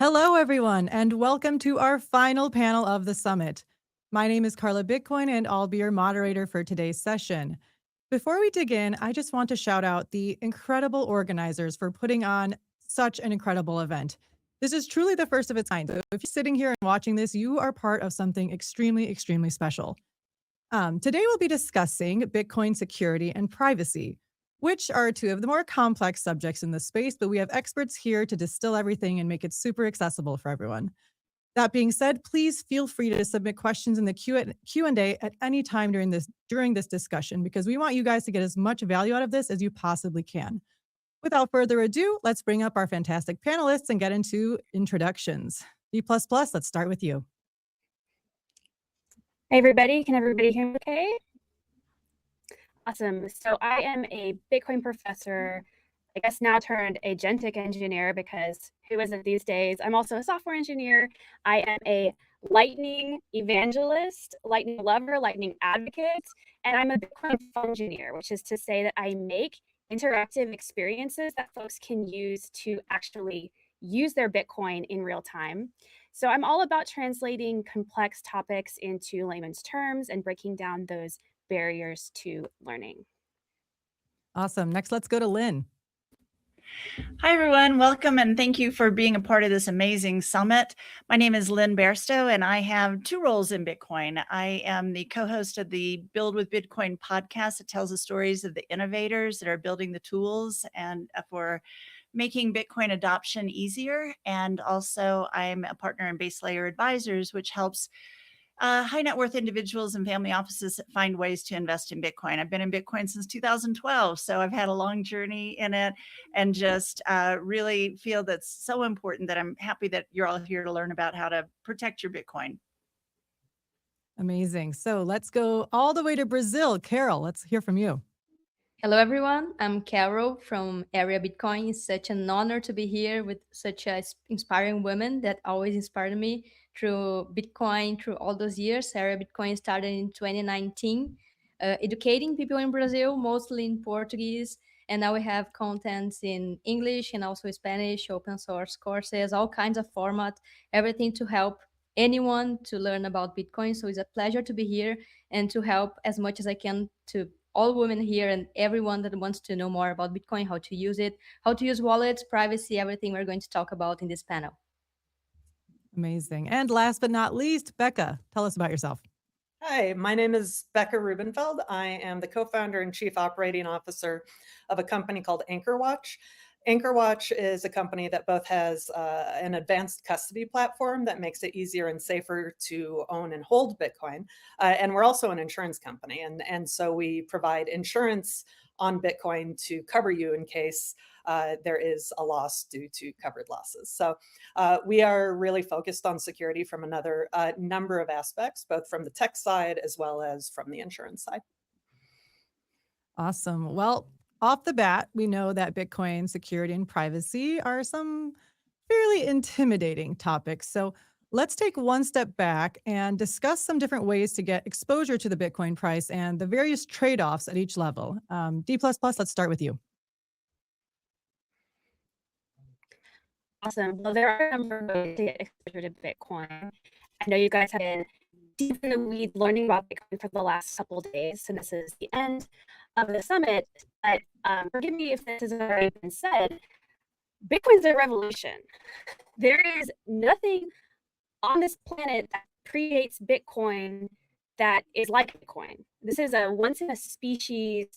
Hello, everyone, and welcome to our final panel of the summit. My name is Carla Bitcoin, and I'll be your moderator for today's session. Before we dig in, I just want to shout out the incredible organizers for putting on such an incredible event. This is truly the first of its kind. So if you're sitting here and watching this, you are part of something extremely, extremely special. Today, we'll be discussing Bitcoin security and privacy, which are two of the more complex subjects in this space, but we have experts here to distill everything and make it super accessible for everyone. That being said, please feel free to submit questions in the Q&A at any time during this discussion, because we want you guys to get as much value out of this as you possibly can. Without further ado, let's bring up our fantastic panelists and get into introductions. D++, let's start with you. Hey everybody, can everybody hear me okay? Awesome. So I am a Bitcoin professor, I guess now turned agentic engineer, because who isn't these days? I'm also a software engineer. I am a Lightning evangelist, Lightning lover, Lightning advocate, and I'm a Bitcoin fun engineer, which is to say that I make interactive experiences that folks can use to actually use their Bitcoin in real time. So I'm all about translating complex topics into layman's terms and breaking down those barriers to learning. Awesome. Next, let's go to Lynn. Hi, everyone. Welcome, and thank you for being a part of this amazing summit. My name is Lynn Bairstow, and I have two roles in Bitcoin. I am the co-host of the Build with Bitcoin podcast that tells the stories of the innovators that are building the tools and for making Bitcoin adoption easier. And also, I'm a partner in Base Layer Advisors, which helps high net worth individuals and family offices find ways to invest in Bitcoin. I've been in Bitcoin since 2012, so I've had a long journey in it, and just really feel that's so important that I'm happy that you're all here to learn about how to protect your Bitcoin. Amazing. So let's go all the way to Brazil. Carol, let's hear from you. Hello, everyone. I'm Carol from Area Bitcoin. It's such an honor to be here with such inspiring women that always inspired me through Bitcoin, through all those years. Area Bitcoin started in 2019, educating people in Brazil, mostly in Portuguese. And now we have contents in English and also Spanish, open source courses, all kinds of format, everything to help anyone to learn about Bitcoin. So it's a pleasure to be here and to help as much as I can to all women here and everyone that wants to know more about Bitcoin, how to use it, how to use wallets, privacy, everything we're going to talk about in this panel. Amazing. And last but not least, Becca, tell us about yourself. Hi, my name is Becca Rubenfeld. I am the co-founder and chief operating officer of a company called AnchorWatch. AnchorWatch is a company that both has an advanced custody platform that makes it easier and safer to own and hold Bitcoin. And we're also an insurance company. And so we provide insurance on Bitcoin to cover you in case there is a loss due to covered losses. So we are really focused on security from another number of aspects, both from the tech side as well as from the insurance side. Awesome. Well, off the bat, we know that Bitcoin security and privacy are some fairly intimidating topics. So let's take one step back and discuss some different ways to get exposure to the Bitcoin price and the various trade-offs at each level. D++, let's start with you. Awesome. Well, there are a number of ways to get exposure to Bitcoin. I know you guys have been deep in the weeds learning about Bitcoin for the last couple of days, and this is the end of the summit. But forgive me if this has already been said, Bitcoin's a revolution. There is nothing on this planet that predates Bitcoin that is like Bitcoin. This is a once-in-a-species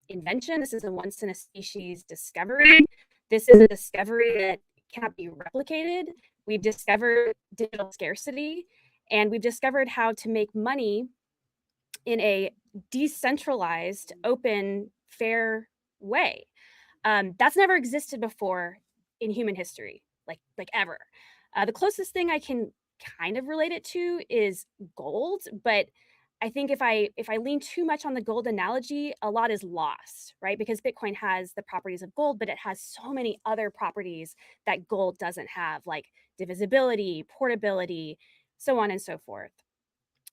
invention. This is a once-in-a-species discovery. This is a discovery that cannot be replicated. We've discovered digital scarcity, and we've discovered how to make money in a decentralized, open, fair way. That's never existed before in human history, like ever. The closest thing I can kind of relate it to is gold, but I think if I lean too much on the gold analogy, a lot is lost, right? Because Bitcoin has the properties of gold, but it has so many other properties that gold doesn't have, like divisibility, portability, so on and so forth.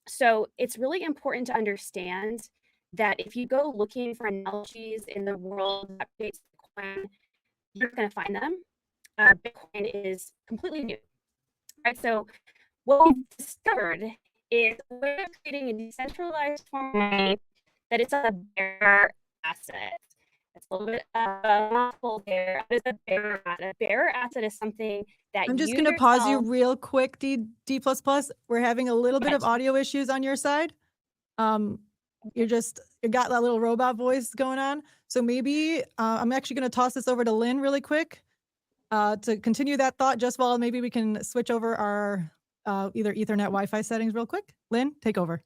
So it's really important to understand that if you go looking for analogies in the world that creates Bitcoin, you're going to find them. Bitcoin is completely new. right? So what we've discovered is we're creating a decentralized form of money that is a bearer asset. That's a little bit mouthful there. What is a bearer asset? A bearer asset is something that I'm just you going to pause you yourself. real quick, D++. We're having a little bit of audio issues on your side. You got that little robot voice going on. So maybe I'm actually going to toss this over to Lynn really quick to continue that thought, just while maybe we can switch over our either Ethernet Wi-Fi settings real quick. Lynn, take over.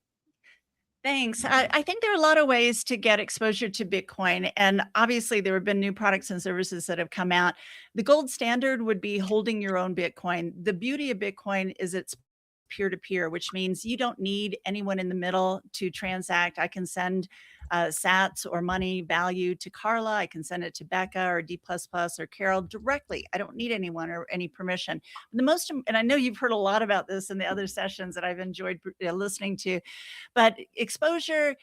Thanks. I think there are a lot of ways to get exposure to Bitcoin. And obviously, there have been new products and services that have come out. The gold standard would be holding your own Bitcoin. The beauty of Bitcoin is it's peer-to-peer, which means you don't need anyone in the middle to transact. I can send sats or money value to Carla. I can send it to Becca or D++ or Carol directly. I don't need anyone or any permission. And I know you've heard a lot about this in the other sessions that I've enjoyed listening to, but exposure,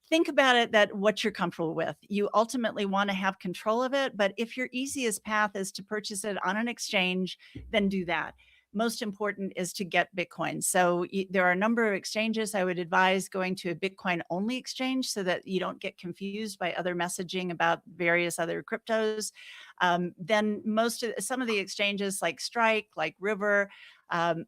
think about it that what you're comfortable with. You ultimately want to have control of it, but if your easiest path is to purchase it on an exchange, then do that. Most important is to get Bitcoin. So there are a number of exchanges. I would advise going to a Bitcoin only exchange so that you don't get confused by other messaging about various other cryptos. Then some of the exchanges like Strike, like River,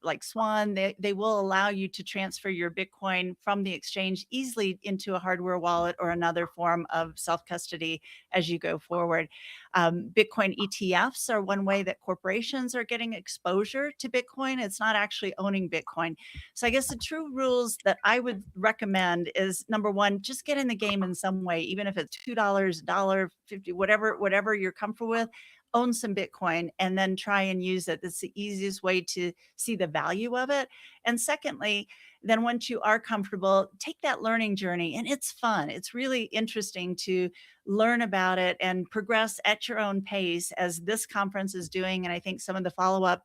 like Swan, they will allow you to transfer your Bitcoin from the exchange easily into a hardware wallet or another form of self-custody as you go forward. Bitcoin ETFs are one way that corporations are getting exposure to Bitcoin. It's not actually owning Bitcoin. So I guess the true rules that I would recommend is, number one, just get in the game in some way, even if it's $2, $1.50, whatever you're comfortable with. Own some Bitcoin and then try and use it. That's the easiest way to see the value of it. And secondly, then once you are comfortable, take that learning journey. And it's fun. It's really interesting to learn about it and progress at your own pace, as this conference is doing. And I think some of the follow-up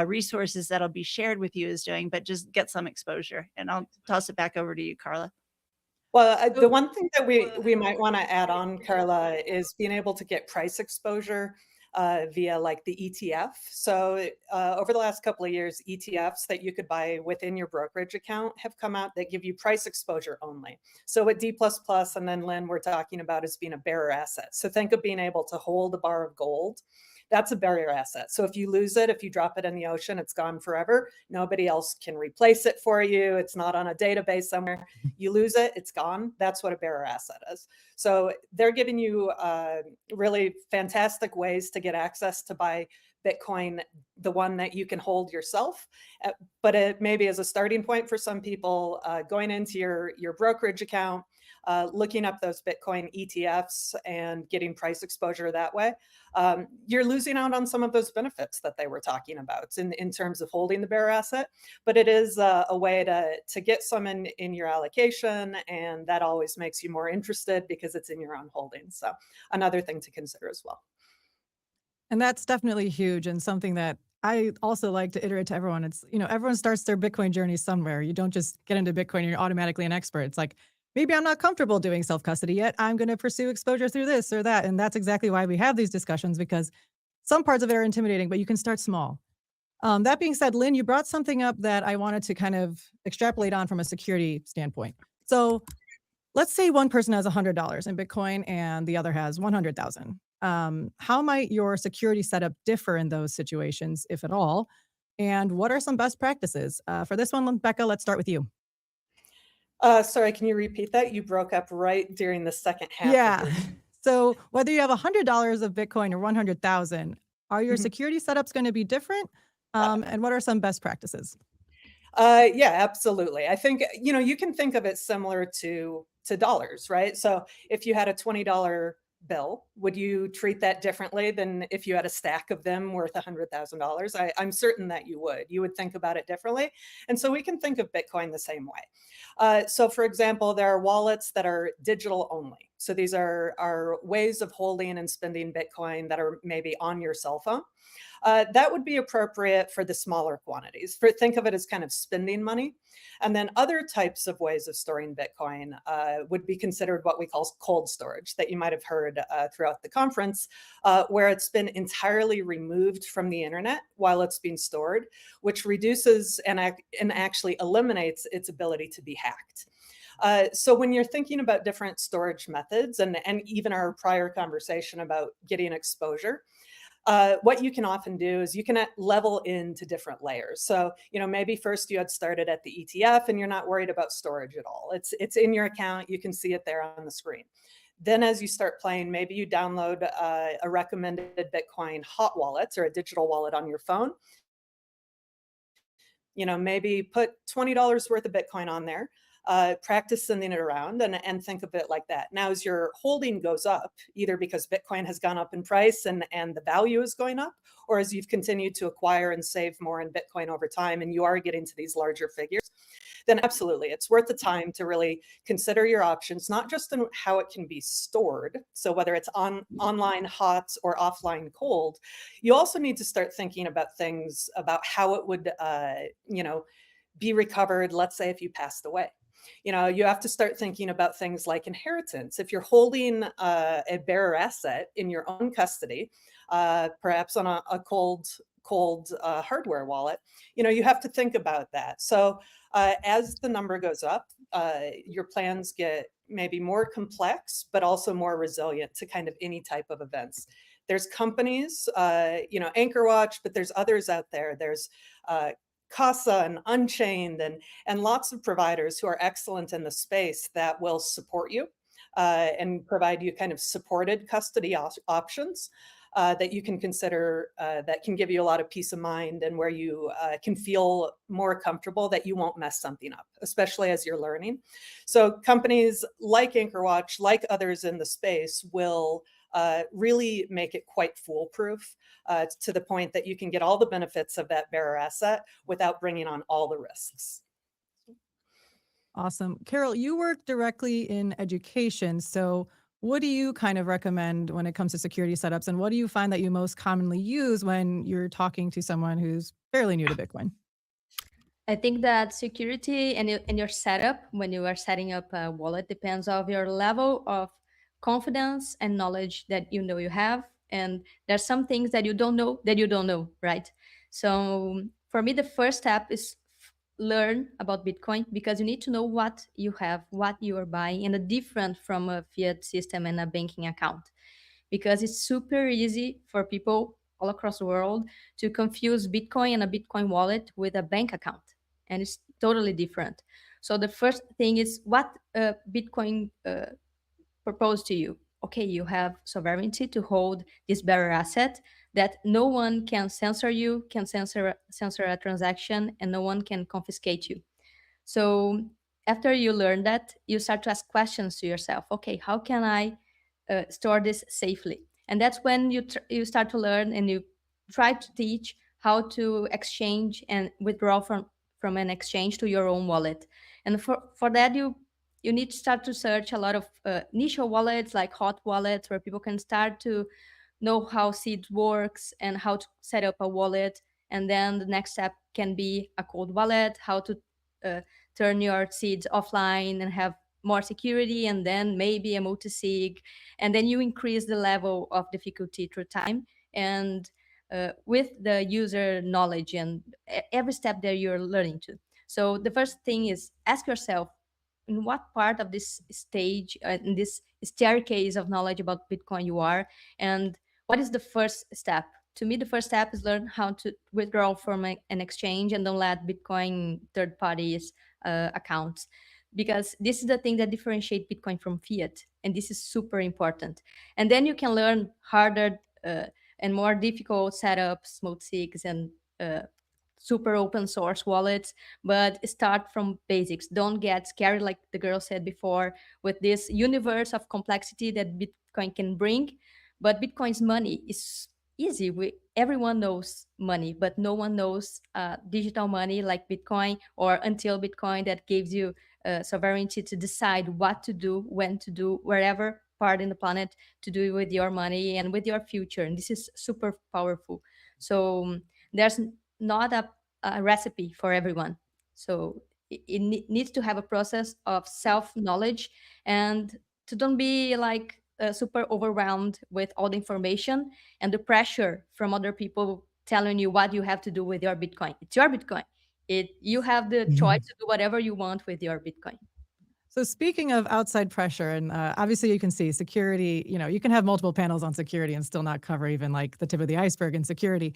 resources that'll be shared with you is doing, but just get some exposure. And I'll toss it back over to you, Carla. Well, the one thing that we might want to add on, Carla, is being able to get price exposure via like the ETF. So over the last couple of years, ETFs that you could buy within your brokerage account have come out that give you price exposure only. So what D++ and then Lynn we're talking about is being a bearer asset. So think of being able to hold a bar of gold. That's a bearer asset. So if you lose it, if you drop it in the ocean, it's gone forever. Nobody else can replace it for you. It's not on a database somewhere. You lose it, it's gone. That's what a bearer asset is. So they're giving you really fantastic ways to get access to buy Bitcoin, the one that you can hold yourself. But it maybe as a starting point for some people, going into your brokerage account, looking up those Bitcoin ETFs and getting price exposure that way, you're losing out on some of those benefits that they were talking about in terms of holding the bearer asset. But it is a way to get some in your allocation, and that always makes you more interested because it's in your own holdings. So another thing to consider as well. And that's definitely huge, and something that I also like to iterate to everyone. It's, everyone starts their Bitcoin journey somewhere. You don't just get into Bitcoin and you're automatically an expert. It's like, maybe I'm not comfortable doing self-custody yet. I'm going to pursue exposure through this or that. And that's exactly why we have these discussions, because some parts of it are intimidating, but you can start small. That being said, Lynn, you brought something up that I wanted to kind of extrapolate on from a security standpoint. So let's say one person has $100 in Bitcoin and the other has 100,000. How might your security setup differ in those situations, if at all? And what are some best practices? For this one, Becca, let's start with you. Sorry, can you repeat that? You broke up right during the second half. Yeah. So whether you have $100 of Bitcoin or 100,000, are your security setups going to be different? And what are some best practices? Yeah, absolutely. I think, you can think of it similar to dollars, right? So if you had a $20 bill, would you treat that differently than if you had a stack of them worth $100,000? I'm certain that you would. You would think about it differently. And so we can think of Bitcoin the same way. So for example, there are wallets that are digital only. So these are ways of holding and spending Bitcoin that are maybe on your cell phone. That would be appropriate for the smaller quantities. Think of it as kind of spending money. And then other types of ways of storing Bitcoin would be considered what we call cold storage, that you might have heard throughout the conference, where it's been entirely removed from the internet while it's being stored, which reduces and actually eliminates its ability to be hacked. So when you're thinking about different storage methods, and even our prior conversation about getting exposure, what you can often do is you can level into different layers. So, maybe first you had started at the ETF and you're not worried about storage at all. It's in your account. You can see it there on the screen. Then as you start playing, maybe you download a recommended Bitcoin hot wallet or a digital wallet on your phone. Maybe put $20 worth of Bitcoin on there. Practice sending it around and think of it like that. Now, as your holding goes up, either because Bitcoin has gone up in price and the value is going up, or as you've continued to acquire and save more in Bitcoin over time and you are getting to these larger figures, then absolutely, it's worth the time to really consider your options, not just in how it can be stored. So whether it's online hot or offline cold, you also need to start thinking about things about how it would, be recovered, let's say if you passed away. You have to start thinking about things like inheritance. If you're holding a bearer asset in your own custody, perhaps on a cold hardware wallet, you have to think about that. So as the number goes up, your plans get maybe more complex, but also more resilient to kind of any type of events. There's companies, AnchorWatch, but there's others out there. There's Casa and Unchained and lots of providers who are excellent in the space that will support you and provide you kind of supported custody options that you can consider that can give you a lot of peace of mind and where you can feel more comfortable that you won't mess something up, especially as you're learning. So companies like AnchorWatch, like others in the space, will really make it quite foolproof to the point that you can get all the benefits of that bearer asset without bringing on all the risks. Awesome. Carol, you work directly in education. So what do you kind of recommend when it comes to security setups? And what do you find that you most commonly use when you're talking to someone who's fairly new to Bitcoin? I think that security and your setup when you are setting up a wallet depends on your level of confidence and knowledge that you have. And there's some things that you don't know, right? So for me, the first step is learn about Bitcoin, because you need to know what you have, what you are buying, and the different from a fiat system and a banking account. Because it's super easy for people all across the world to confuse Bitcoin and a Bitcoin wallet with a bank account. And it's totally different. So the first thing is what Bitcoin proposed to you. Okay, you have sovereignty to hold this bearer asset that no one can censor you, can censor a transaction, and no one can confiscate you. So after you learn that, you start to ask questions to yourself. Okay, how can I store this safely? And that's when you start to learn and you try to teach how to exchange and withdraw from an exchange to your own wallet. And for that, you need to start to search a lot of initial wallets, like hot wallets, where people can start to know how seed works and how to set up a wallet. And then the next step can be a cold wallet, how to turn your seeds offline and have more security, and then maybe a multi-sig. And then you increase the level of difficulty through time and with the user knowledge and every step that you're learning to. So the first thing is ask yourself, in what part of this stage, in this staircase of knowledge about Bitcoin you are, and what is the first step? To me, the first step is learn how to withdraw from an exchange and don't let Bitcoin third parties accounts, because this is the thing that differentiate Bitcoin from fiat, and this is super important. And then you can learn harder and more difficult setups, multi-sigs, and super open source wallets, but start from basics. Don't get scared, like the girl said before, with this universe of complexity that Bitcoin can bring. But Bitcoin's money is easy. Everyone knows money, but no one knows digital money like Bitcoin or until Bitcoin, that gives you sovereignty to decide what to do, when to do, wherever part in the planet to do with your money and with your future. And this is super powerful. So there's not a recipe for everyone. So it needs to have a process of self-knowledge, and to don't be like super overwhelmed with all the information and the pressure from other people telling you what you have to do with your Bitcoin. It's your Bitcoin. You have the choice to do whatever you want with your Bitcoin. So speaking of outside pressure, and obviously you can see security, you can have multiple panels on security and still not cover even like the tip of the iceberg in security.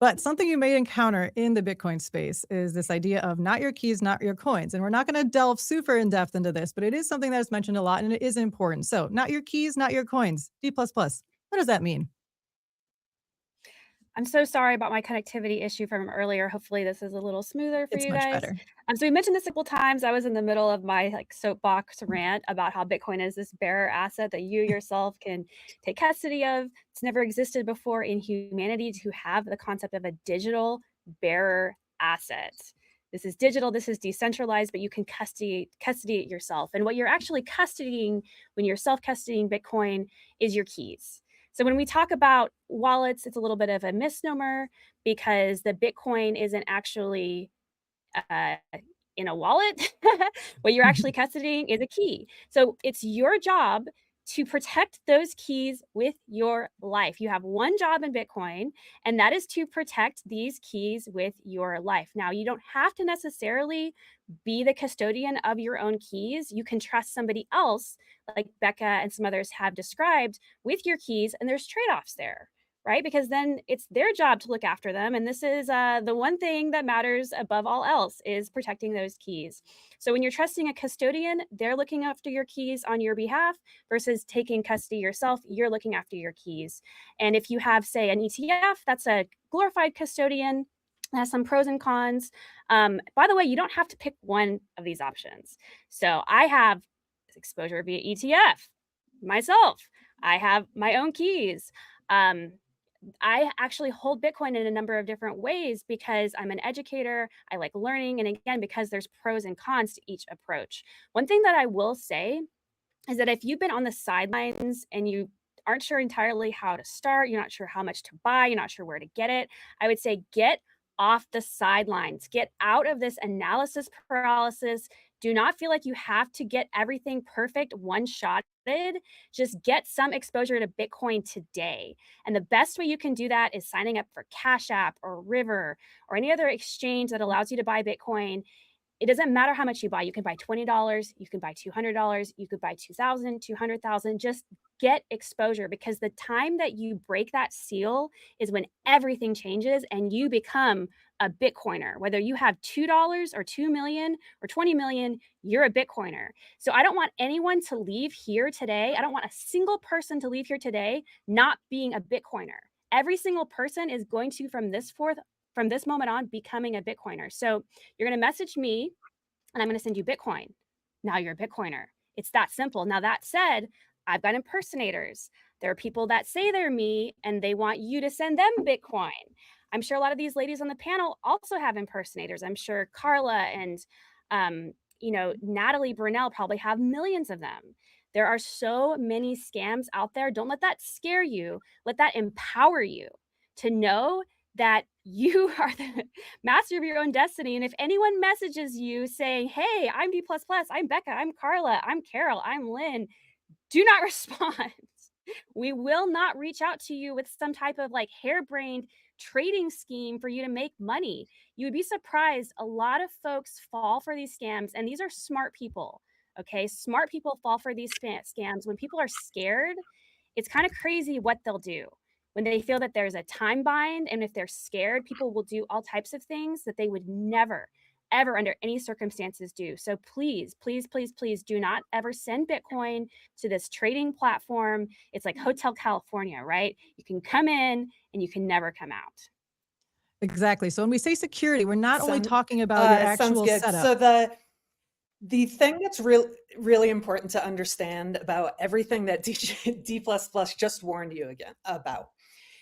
But something you may encounter in the Bitcoin space is this idea of not your keys, not your coins. And we're not going to delve super in depth into this, but it is something that is mentioned a lot and it is important. So not your keys, not your coins, D++. What does that mean? I'm so sorry about my connectivity issue from earlier. Hopefully this is a little smoother for It's you much guys. better. So we mentioned this a couple times. I was in the middle of my like soapbox rant about how Bitcoin is this bearer asset that you yourself can take custody of. It's never existed before in humanity to have the concept of a digital bearer asset. This is digital, this is decentralized, but you can custody it yourself. And what you're actually custodying when you're self-custodying Bitcoin is your keys. So when we talk about wallets, it's a little bit of a misnomer because the Bitcoin isn't actually in a wallet. What you're actually custodying is a key. So it's your job to protect those keys with your life. You have one job in Bitcoin, and that is to protect these keys with your life. Now, you don't have to necessarily be the custodian of your own keys. You can trust somebody else, like Becca and some others have described, with your keys, and there's trade-offs there, right? Because then it's their job to look after them. And this is the one thing that matters above all else is protecting those keys. So when you're trusting a custodian, they're looking after your keys on your behalf versus taking custody yourself, you're looking after your keys. And if you have, say, an ETF, that's a glorified custodian, has some pros and cons. By the way, you don't have to pick one of these options. So I have exposure via ETF myself. I have my own keys. I actually hold Bitcoin in a number of different ways because I'm an educator. I like learning. And again, because there's pros and cons to each approach. One thing that I will say is that if you've been on the sidelines and you aren't sure entirely how to start, you're not sure how much to buy, you're not sure where to get it, I would say get off the sidelines, get out of this analysis paralysis. Do not feel like you have to get everything perfect one-shotted. Just get some exposure to Bitcoin today. And the best way you can do that is signing up for Cash App or River or any other exchange that allows you to buy Bitcoin. It doesn't matter how much you buy. You can buy $20, you can buy $200, you could buy $2,000, $200,000. Just get exposure, because the time that you break that seal is when everything changes and you become a Bitcoiner. Whether you have $2 or 2 million or 20 million, you're a Bitcoiner. So I don't want anyone to leave here today. I don't want a single person to leave here today not being a Bitcoiner. Every single person is going to, from this moment on, becoming a Bitcoiner. So you're going to message me and I'm going to send you Bitcoin. Now you're a Bitcoiner. It's that simple. Now, that said, I've got impersonators. There are people that say they're me and they want you to send them Bitcoin. I'm sure a lot of these ladies on the panel also have impersonators. I'm sure Carla and Natalie Brunell probably have millions of them. There are so many scams out there. Don't let that scare you. Let that empower you to know that you are the master of your own destiny. And if anyone messages you saying, hey, I'm D++, I'm Becca, I'm Carla, I'm Carol, I'm Lynn, do not respond. We will not reach out to you with some type of like harebrained trading scheme for you to make money. You would be surprised. A lot of folks fall for these scams, and these are smart people. Okay. Smart people fall for these scams. When people are scared, it's kind of crazy what they'll do. When they feel that there's a time bind, and if they're scared, people will do all types of things that they would never, ever under any circumstances do. So please, please, please, please do not ever send Bitcoin to this trading platform. It's like Hotel California, right? You can come in and you can never come out. Exactly. So when we say security, we're not only talking about your actual setup. So the thing that's really important to understand about everything that D++ just warned you again about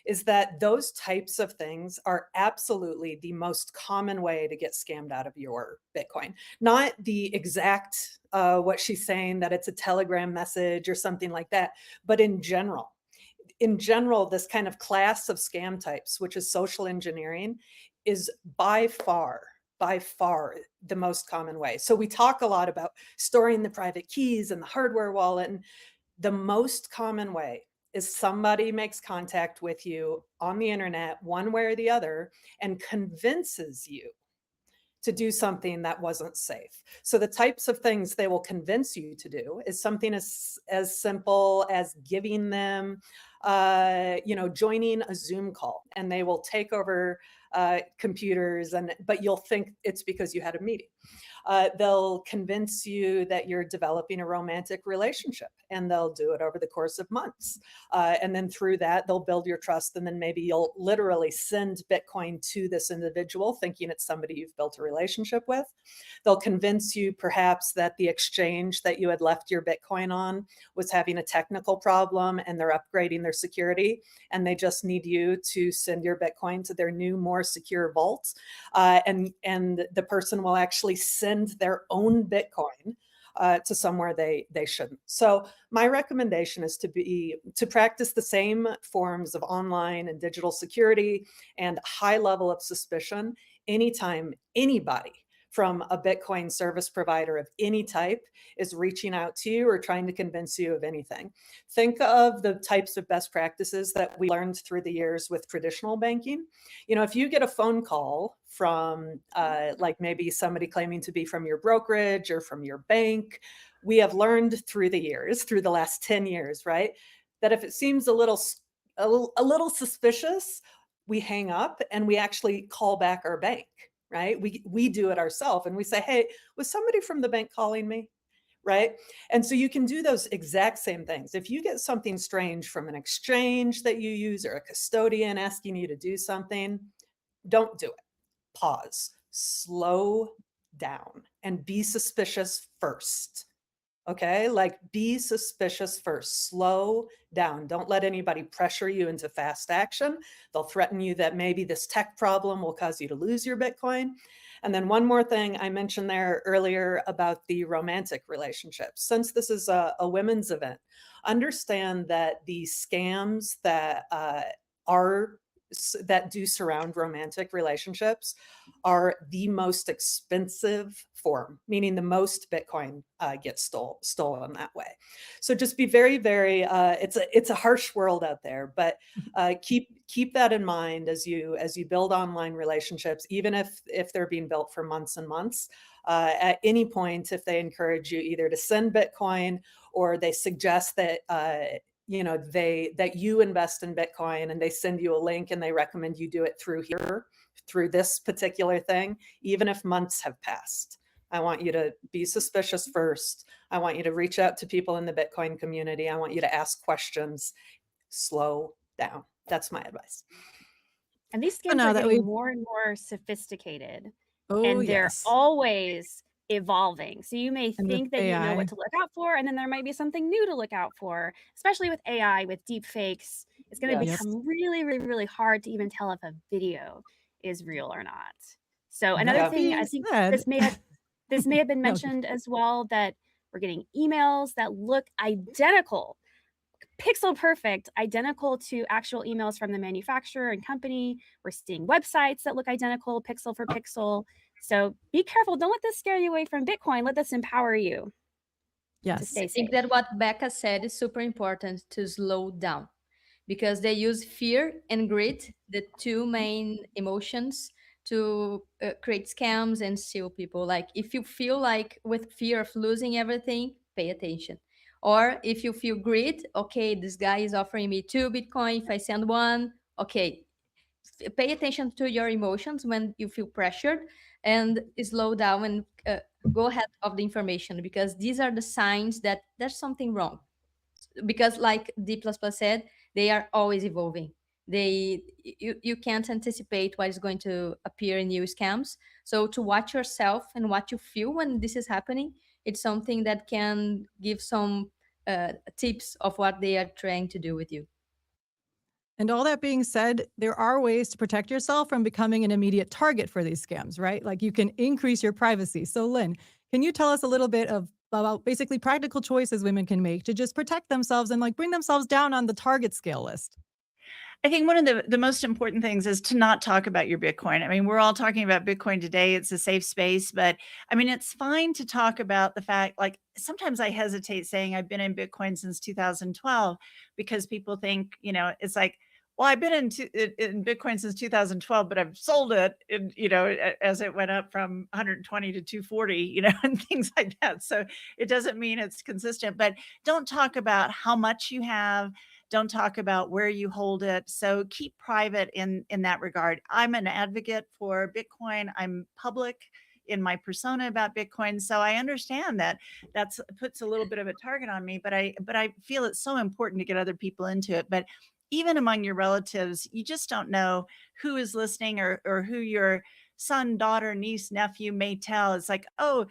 is that those types of things are absolutely the most common way to get scammed out of your Bitcoin. Not the exact, what she's saying, that it's a Telegram message or something like that, but in general. In general, this kind of class of scam types, which is social engineering, is by far the most common way. So we talk a lot about storing the private keys and the hardware wallet, and the most common way is somebody makes contact with you on the internet, one way or the other, and convinces you to do something that wasn't safe. So the types of things they will convince you to do is something as simple as giving them, joining a Zoom call, and they will take over computers, but you'll think it's because you had a meeting. They'll convince you that you're developing a romantic relationship, and they'll do it over the course of months. And then through that, they'll build your trust, and then maybe you'll literally send Bitcoin to this individual thinking it's somebody you've built a relationship with. They'll convince you perhaps that the exchange that you had left your Bitcoin on was having a technical problem and they're upgrading their security, and they just need you to send your Bitcoin to their new, more secure vault. And the person will actually send their own Bitcoin to somewhere they shouldn't. So my recommendation is to practice the same forms of online and digital security and high level of suspicion anytime anybody from a Bitcoin service provider of any type is reaching out to you or trying to convince you of anything. Think of the types of best practices that we learned through the years with traditional banking. If you get a phone call from like maybe somebody claiming to be from your brokerage or from your bank, we have learned through the years, through the last 10 years, right, that if it seems a little suspicious, we hang up and we actually call back our bank. Right? We do it ourselves and we say, hey, was somebody from the bank calling me? Right? And so you can do those exact same things. If you get something strange from an exchange that you use or a custodian asking you to do something, don't do it. Pause, slow down, and be suspicious first. Okay, like be suspicious first, slow down. Don't let anybody pressure you into fast action. They'll threaten you that maybe this tech problem will cause you to lose your Bitcoin. And then one more thing I mentioned there earlier about the romantic relationships. Since this is a women's event, understand that the scams that that do surround romantic relationships are the most expensive form, meaning the most Bitcoin gets stolen that way. So just be very, very, it's a harsh world out there, but keep that in mind as you build online relationships, even if they're being built for months and months. At any point, if they encourage you either to send Bitcoin or they suggest that that you invest in Bitcoin and they send you a link and they recommend you do it through this particular thing, even if months have passed. I want you to be suspicious first. I want you to reach out to people in the Bitcoin community. I want you to ask questions. Slow down. That's my advice. And these scams now are that getting we've- more and more sophisticated. Oh, and they're yes. always evolving. So you may And with think that you know AI. what to look out for, and then there might be something new to look out for, especially with AI, with deep fakes. It's going to Yes. become really, really, really hard to even tell if a video is real or not. So another That thing, I being think said- this may have been No. mentioned as well, that we're getting emails that look identical, pixel perfect, identical to actual emails from the manufacturer and company. We're seeing websites that look identical, pixel for pixel. So be careful. Don't let this scare you away from Bitcoin. Let this empower you to Yes. stay I safe. think that what Becca said is super important, to slow down, because they use fear and greed, the two main emotions, to create scams and steal people. Like if you feel like with fear of losing everything, pay attention. Or if you feel greed, okay, this guy is offering me 2 Bitcoin. If I send one, okay, pay attention to your emotions when you feel pressured, and slow down and go ahead of the information, because these are the signs that there's something wrong. Because like D++ said, they are always evolving. You can't anticipate what is going to appear in new scams. So to watch yourself and what you feel when this is happening, it's something that can give some tips of what they are trying to do with you. And all that being said, there are ways to protect yourself from becoming an immediate target for these scams, right? Like you can increase your privacy. So, Lynn, can you tell us a little bit about basically practical choices women can make to just protect themselves and like bring themselves down on the target scale list? I think one of the most important things is to not talk about your Bitcoin. I mean, we're all talking about Bitcoin today. It's a safe space, but I mean, it's fine to talk about the fact, like sometimes I hesitate saying I've been in Bitcoin since 2012 because people think, it's like, well, I've been in Bitcoin since 2012, but I've sold it, as it went up from 120 to 240, and things like that. So it doesn't mean it's consistent, but don't talk about how much you have. Don't talk about where you hold it. So keep private in that regard. I'm an advocate for Bitcoin. I'm public in my persona about Bitcoin. So I understand that puts a little bit of a target on me, but I feel it's so important to get other people into it. But even among your relatives, you just don't know who is listening or who your son, daughter, niece, nephew may tell. It's like, oh,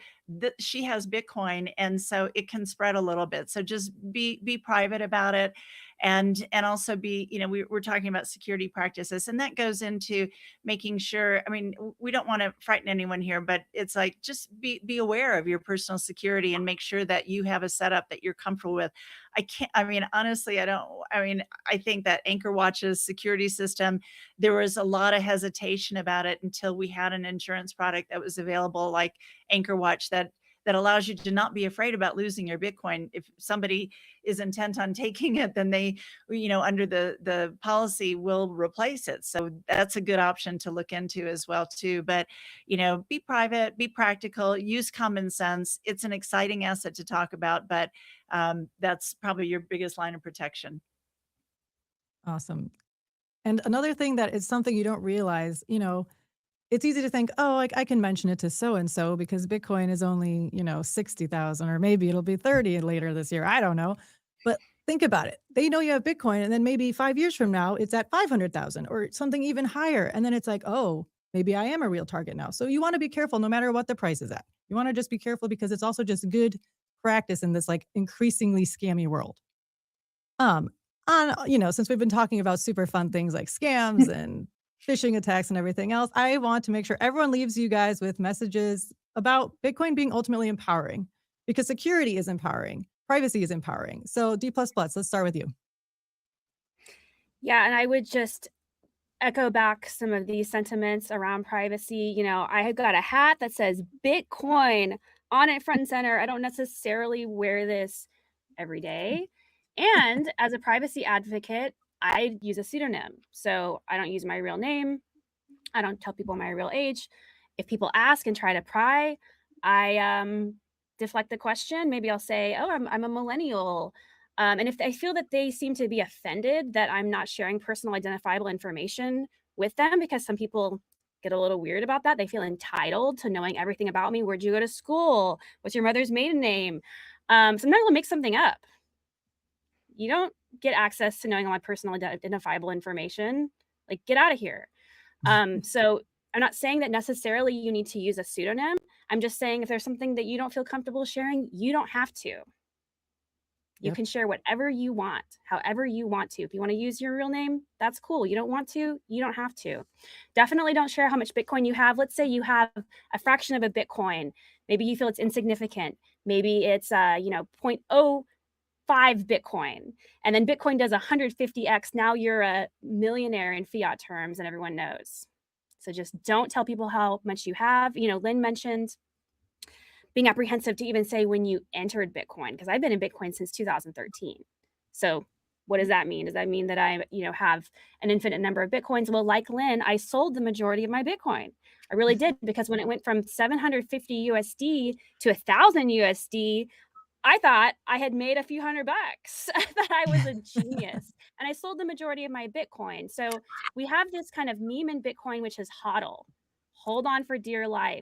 she has Bitcoin. And so it can spread a little bit. So just be private about it. And also be, we're talking about security practices, and that goes into making sure, I mean, we don't want to frighten anyone here, but it's like, just be aware of your personal security and make sure that you have a setup that you're comfortable with. Honestly, I think that Anchor Watch's security system, there was a lot of hesitation about it until we had an insurance product that was available like Anchor Watch that allows you to not be afraid about losing your Bitcoin. If somebody is intent on taking it, then they, under the policy will replace it. So that's a good option to look into as well too. But, be private, be practical, use common sense. It's an exciting asset to talk about, but that's probably your biggest line of protection. Awesome. And another thing that is something you don't realize, it's easy to think, oh, like I can mention it to so and so because Bitcoin is only, 60,000 or maybe it'll be 30 later this year. I don't know. But think about it. They know you have Bitcoin and then maybe 5 years from now it's at 500,000 or something even higher. And then it's like, oh, maybe I am a real target now. So you want to be careful no matter what the price is at. You want to just be careful because it's also just good practice in this like increasingly scammy world. Um, since we've been talking about super fun things like scams and phishing attacks and everything else, I want to make sure everyone leaves you guys with messages about Bitcoin being ultimately empowering because security is empowering, privacy is empowering. So D++, let's start with you. Yeah, and I would just echo back some of these sentiments around privacy. I have got a hat that says Bitcoin on it front and center. I don't necessarily wear this every day. And as a privacy advocate, I use a pseudonym. So I don't use my real name. I don't tell people my real age. If people ask and try to pry, I deflect the question. Maybe I'll say, oh, I'm a millennial. And if I feel that they seem to be offended that I'm not sharing personal identifiable information with them, because some people get a little weird about that. They feel entitled to knowing everything about me. Where'd you go to school? What's your mother's maiden name? Sometimes I'll make something up. You don't get access to knowing all my personal identifiable information. Like, get out of here. So I'm not saying that necessarily you need to use a pseudonym. I'm just saying if there's something that you don't feel comfortable sharing, you don't have to. You Yep. can share whatever you want, however you want to. If you want to use your real name, that's cool. You don't want to, you don't have to. Definitely don't share how much Bitcoin you have. Let's say you have a fraction of a Bitcoin. Maybe you feel it's insignificant. Maybe it's 0.05 Bitcoin. And then Bitcoin does 150x. Now you're a millionaire in fiat terms and everyone knows. So just don't tell people how much you have. Lynn mentioned being apprehensive to even say when you entered Bitcoin, because I've been in Bitcoin since 2013. So what does that mean? Does that mean that I, have an infinite number of Bitcoins? Well, like Lynn, I sold the majority of my Bitcoin. I really did, because when it went from 750 USD to 1,000 USD, I thought I had made a few $100. I thought I was a genius. And I sold the majority of my Bitcoin. So we have this kind of meme in Bitcoin, which is HODL. Hold on for dear life.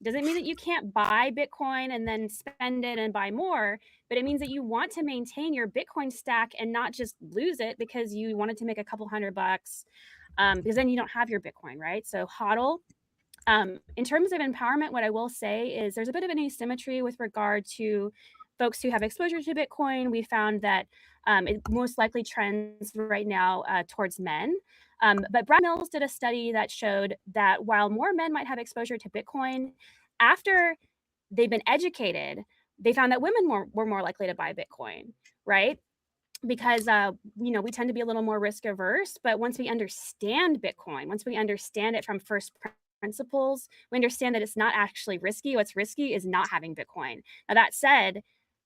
It doesn't mean that you can't buy Bitcoin and then spend it and buy more, but it means that you want to maintain your Bitcoin stack and not just lose it because you wanted to make a couple $100, because then you don't have your Bitcoin, right? So HODL. In terms of empowerment, what I will say is there's a bit of an asymmetry with regard to folks who have exposure to Bitcoin, we found that it most likely trends right now towards men. But Brad Mills did a study that showed that while more men might have exposure to Bitcoin, after they've been educated, they found that women were more likely to buy Bitcoin, right? Because we tend to be a little more risk averse, but once we understand Bitcoin, once we understand it from first principles, we understand that it's not actually risky. What's risky is not having Bitcoin. Now, that said,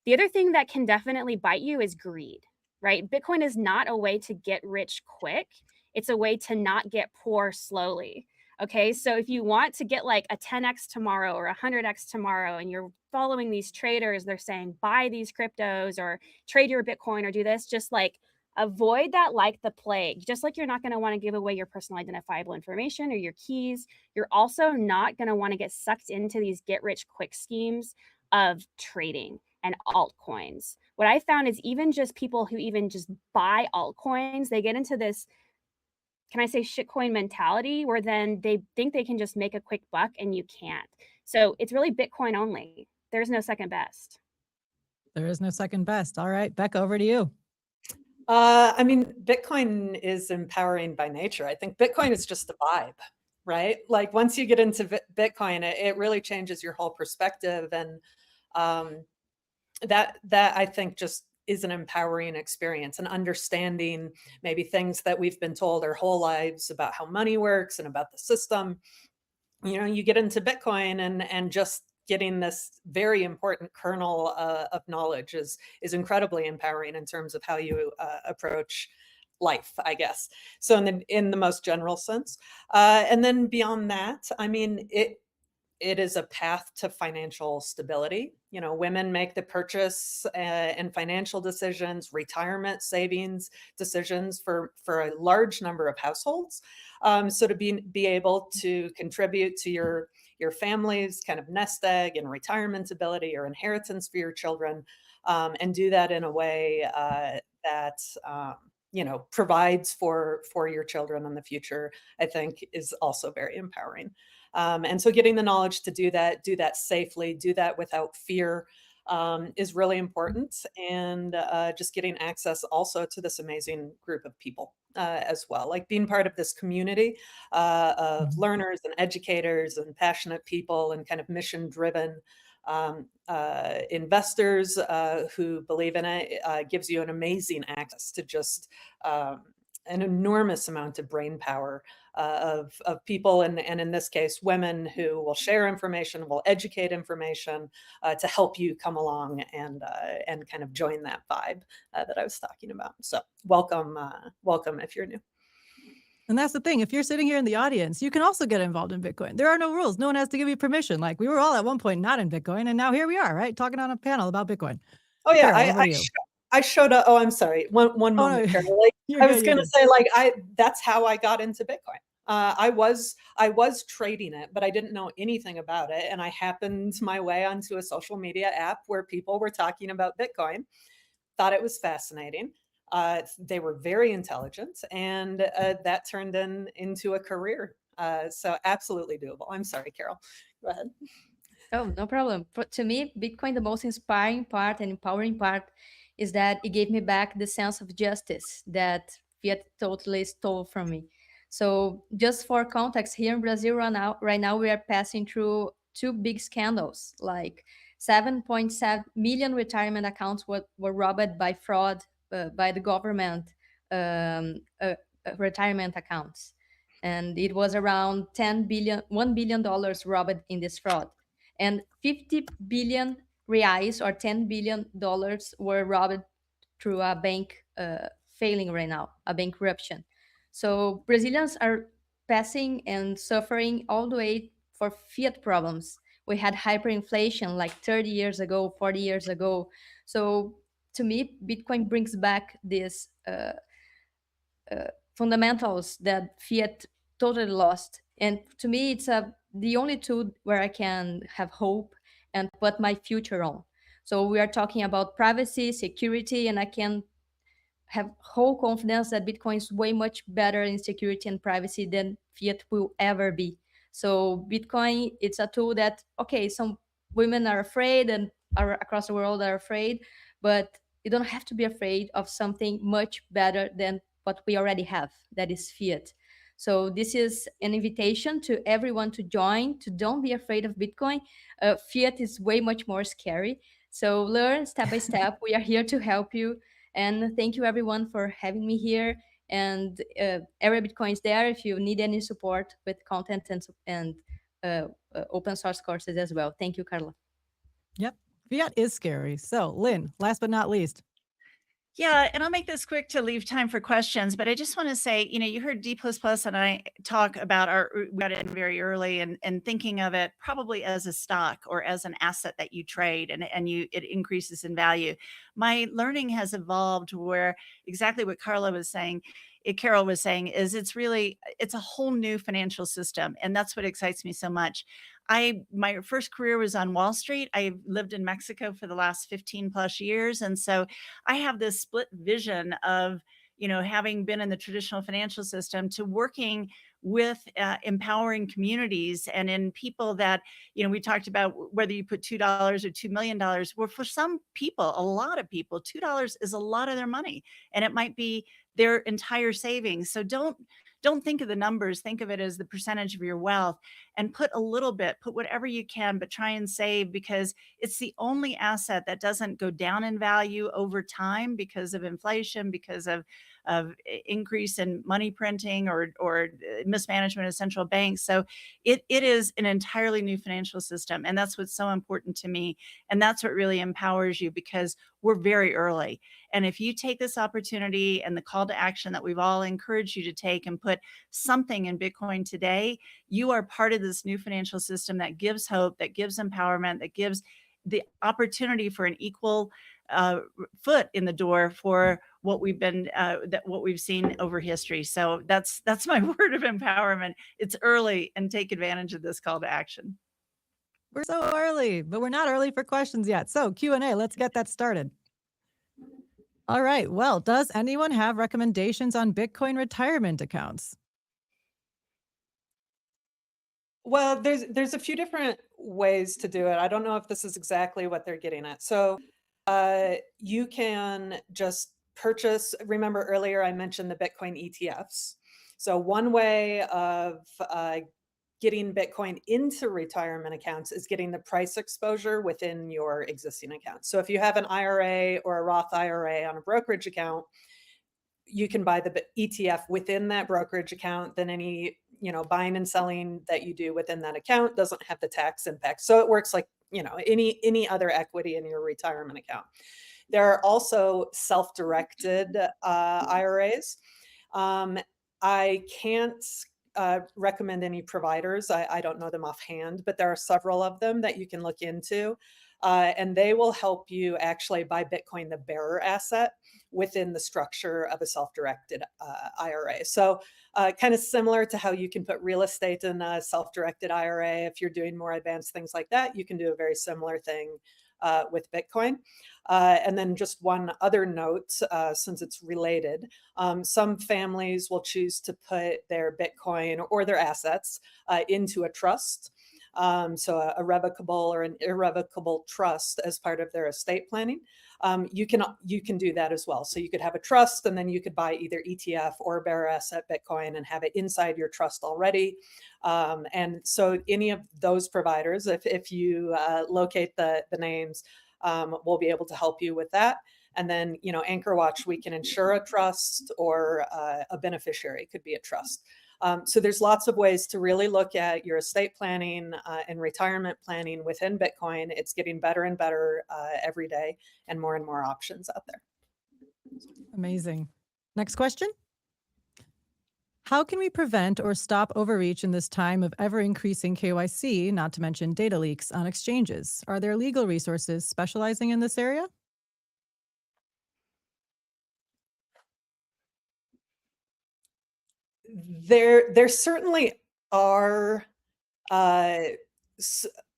the other thing that can definitely bite you is greed, right? Bitcoin is not a way to get rich quick. It's a way to not get poor slowly. Okay, so if you want to get like a 10x tomorrow or a 100x tomorrow, and you're following these traders, they're saying buy these cryptos or trade your Bitcoin or do this, just like avoid that like the plague. Just like you're not going to want to give away your personal identifiable information or your keys, you're also not going to want to get sucked into these get rich quick schemes of trading and altcoins. What I found is even just people who even just buy altcoins, they get into this, can I say, shitcoin mentality, where then they think they can just make a quick buck and you can't. So it's really Bitcoin only. There's no second best. There is no second best. All right, Becca, over to you. I mean, Bitcoin is empowering by nature. I think Bitcoin is just a vibe, right? Like once you get into Bitcoin, it really changes your whole perspective, and that I think just is an empowering experience, and understanding maybe things that we've been told our whole lives about how money works and about the system. You get into Bitcoin, and just getting this very important kernel of knowledge is incredibly empowering in terms of how you approach life, I guess. So in the most general sense, and then beyond that, I mean, it is a path to financial stability. Women make the purchase and financial decisions, retirement savings decisions for a large number of households. So to be able to contribute to your family's kind of nest egg and retirement ability or inheritance for your children, and do that in a way that provides for your children in the future, I think is also very empowering. And so getting the knowledge to do that safely, do that without fear, is really important. And just getting access also to this amazing group of people as well, like being part of this community of learners and educators and passionate people and kind of mission driven investors who believe in it, gives you an amazing access to just an enormous amount of brain power of people, and in this case, women who will share information, will educate information to help you come along and kind of join that vibe that I was talking about. So welcome if you're new. And that's the thing. If you're sitting here in the audience, you can also get involved in Bitcoin. There are no rules. No one has to give you permission. Like we were all at one point not in Bitcoin, and now here we are, right? Talking on a panel about Bitcoin. Oh yeah, Carol, I showed up. Oh, I'm sorry. One moment, no. Carol. Like, I was going to say, like, that's how I got into Bitcoin. I was trading it, but I didn't know anything about it. And I happened my way onto a social media app where people were talking about Bitcoin, thought it was fascinating. They were very intelligent, and that turned into a career. So absolutely doable. I'm sorry, Carol. Go ahead. Oh, no problem. To me, Bitcoin, the most inspiring part and empowering part is that it gave me back the sense of justice that fiat totally stole from me. So just for context, here in Brazil right now we are passing through two big scandals, like 7.7 million retirement accounts were robbed by fraud by the government retirement accounts. And it was around $1 billion robbed in this fraud. And 50 billion reais or $10 billion were robbed through a bank failing right now, a bankruption. So Brazilians are passing and suffering all the way for fiat problems. We had hyperinflation like 30 years ago, 40 years ago. So to me, Bitcoin brings back these fundamentals that fiat totally lost. And to me, it's the only tool where I can have hope and put my future on. So we are talking about privacy, security, and I can have whole confidence that Bitcoin is way much better in security and privacy than fiat will ever be. So Bitcoin, it's a tool that, okay, some women are afraid and across the world are afraid, but you don't have to be afraid of something much better than what we already have, that is fiat. So this is an invitation to everyone to join, to don't be afraid of Bitcoin. Fiat is way much more scary. So learn step by step. We are here to help you. And thank you everyone for having me here. And Area Bitcoin is there if you need any support with content and open source courses as well. Thank you, Carla. Yep. Fiat is scary. So, Lynn, last but not least. Yeah, and I'll make this quick to leave time for questions, but I just want to say, you heard D++ and I talk about we got in very early and thinking of it probably as a stock or as an asset that you trade and it increases in value. My learning has evolved where exactly what Carol was saying is it's a whole new financial system. And that's what excites me so much. My first career was on Wall Street. I lived in Mexico for the last 15 plus years. And so I have this split vision of, having been in the traditional financial system to working with empowering communities and in people that, we talked about whether you put $2 or $2 million. Well, for some people, a lot of people, $2 is a lot of their money and it might be their entire savings. So don't think of the numbers, think of it as the percentage of your wealth and put whatever you can, but try and save because it's the only asset that doesn't go down in value over time because of inflation, because of increase in money printing or mismanagement of central banks. So it is an entirely new financial system. And that's what's so important to me. And that's what really empowers you because we're very early. And if you take this opportunity and the call to action that we've all encouraged you to take and put something in Bitcoin today, you are part of this new financial system that gives hope, that gives empowerment, that gives the opportunity for an equal foot in the door for what we've seen over history. So that's my word of empowerment. It's early and take advantage of this call to action. We're so early, but we're not early for questions yet. So Q&A, let's get that started. All right. Well, does anyone have recommendations on Bitcoin retirement accounts? Well, there's a few different ways to do it. I don't know if this is exactly what they're getting at. So you can just purchase, remember earlier I mentioned the Bitcoin ETFs. So one way of getting Bitcoin into retirement accounts is getting the price exposure within your existing account. So if you have an IRA or a Roth IRA on a brokerage account, you can buy the ETF within that brokerage account. Then any buying and selling that you do within that account doesn't have the tax impact. So it works like any other equity in your retirement account. There are also self-directed IRAs. I can't recommend any providers. I don't know them offhand, but there are several of them that you can look into. And they will help you actually buy Bitcoin, the bearer asset, within the structure of a self-directed IRA. So kind of similar to how you can put real estate in a self-directed IRA. If you're doing more advanced things like that, you can do a very similar thing with Bitcoin. And then just one other note, since it's related, some families will choose to put their Bitcoin or their assets into a trust. So a revocable or an irrevocable trust as part of their estate planning. You can do that as well. So you could have a trust and then you could buy either ETF or bearer asset Bitcoin and have it inside your trust already. And so any of those providers, if you locate the names, we'll be able to help you with that. And then, Anchor Watch, we can insure a trust or a beneficiary could be a trust. So there's lots of ways to really look at your estate planning and retirement planning within Bitcoin. It's getting better and better every day and more options out there. Amazing. Next question. How can we prevent or stop overreach in this time of ever-increasing KYC, not to mention data leaks on exchanges? Are there legal resources specializing in this area? There certainly are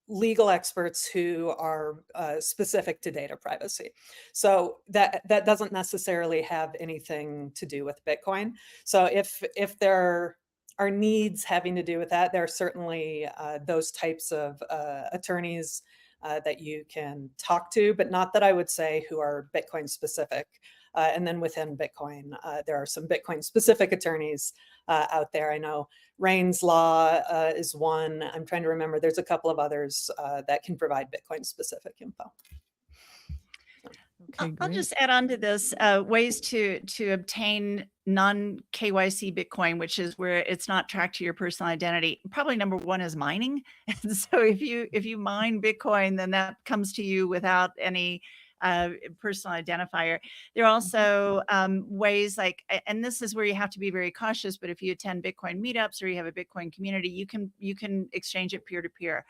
legal experts who are specific to data privacy. So that doesn't necessarily have anything to do with Bitcoin. So if there are needs having to do with that, there are certainly those types of attorneys that you can talk to, but not that I would say who are Bitcoin specific. And then within Bitcoin, there are some Bitcoin specific attorneys out there. I know Rain's Law is one. I'm trying to remember. There's a couple of others that can provide Bitcoin specific info. Okay, I'll great. just add on to this ways to obtain non-KYC Bitcoin, which is where it's not tracked to your personal identity. Probably number one is mining. And so if you mine Bitcoin, then that comes to you without any personal identifier. There are also ways like, and this is where you have to be very cautious, but if you attend Bitcoin meetups or you have a Bitcoin community, you can exchange it peer-to-peer.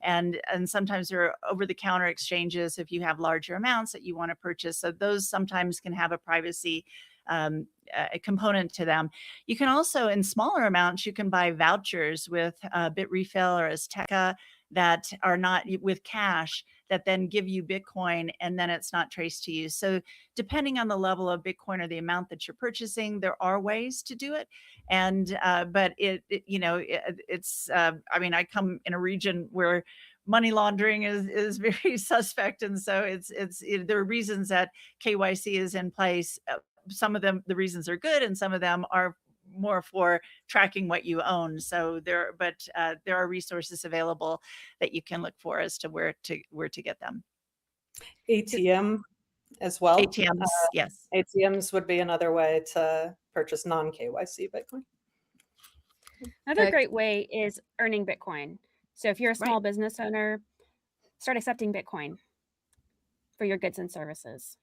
And sometimes there are over-the-counter exchanges if you have larger amounts that you want to purchase. So those sometimes can have a privacy a component to them. You can also, in smaller amounts, you can buy vouchers with Bitrefill or Azteca that are not with cash, that then give you Bitcoin, and then it's not traced to you. So depending on the level of Bitcoin or the amount that you're purchasing, there are ways to do it. And but it's I mean, I come in a region where money laundering is very suspect, and so there are reasons that KYC is in place. Some of them, the reasons are good, and some of them are more for tracking what you own. So there are resources available that you can look for as to where to get them. ATM as well. ATMs, yes. ATMs would be another way to purchase non-KYC Bitcoin. Another great way is earning Bitcoin. So if you're a small business owner, start accepting Bitcoin for your goods and services.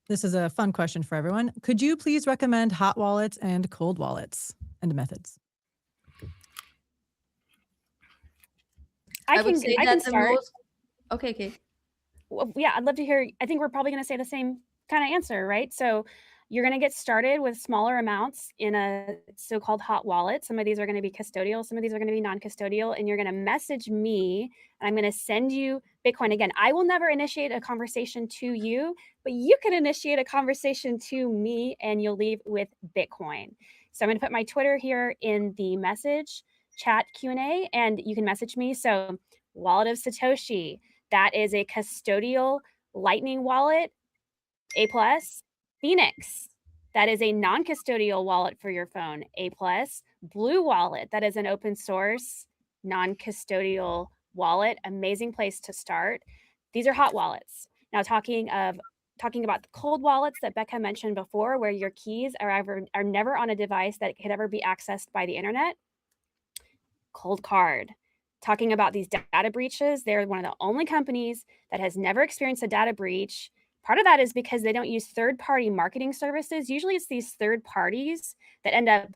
This is a fun question for everyone. Could you please recommend hot wallets and cold wallets and methods? I would say that the most... Okay. Well, yeah, I'd love to hear. I think we're probably going to say the same kind of answer, right? So you're going to get started with smaller amounts in a so-called hot wallet. Some of these are going to be custodial. Some of these are going to be non-custodial. And you're going to message me, and I'm going to send you Bitcoin. Again, I will never initiate a conversation to you, but you can initiate a conversation to me, and you'll leave with Bitcoin. So I'm going to put my Twitter here in the message chat Q&A, and you can message me. So Wallet of Satoshi, that is a custodial Lightning wallet, A+. Phoenix, that is a non-custodial wallet for your phone, A+. Blue Wallet, that is an open source non-custodial wallet, amazing place to start. These are hot wallets. Now talking about the cold wallets that Becca mentioned before, where your keys are never on a device that could ever be accessed by the internet. Cold Card. Talking about these data breaches, they're one of the only companies that has never experienced a data breach. Part of that is because they don't use third-party marketing services. Usually it's these third parties that end up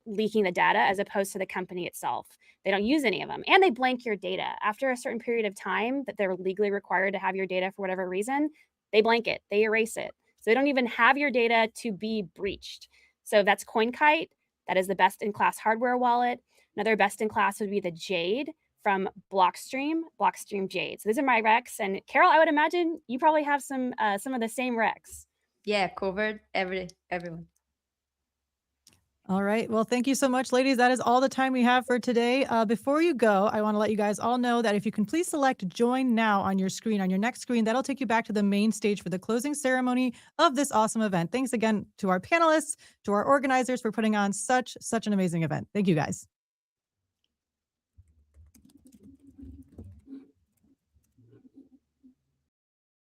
leaking the data as opposed to the company itself. They don't use any of them. And they blank your data. After a certain period of time that they're legally required to have your data for whatever reason, they blank it, they erase it. So they don't even have your data to be breached. So that's CoinKite. That is the best-in-class hardware wallet. Another best-in-class would be the Jade from Blockstream Jade. So these are my recs. And Carol, I would imagine you probably have some of the same recs. Yeah, covered everyone. All right. Well, thank you so much, ladies. That is all the time we have for today. Before you go, I want to let you guys all know that if you can please select Join Now on your screen, on your next screen, that'll take you back to the main stage for the closing ceremony of this awesome event. Thanks again to our panelists, to our organizers for putting on such an amazing event. Thank you, guys.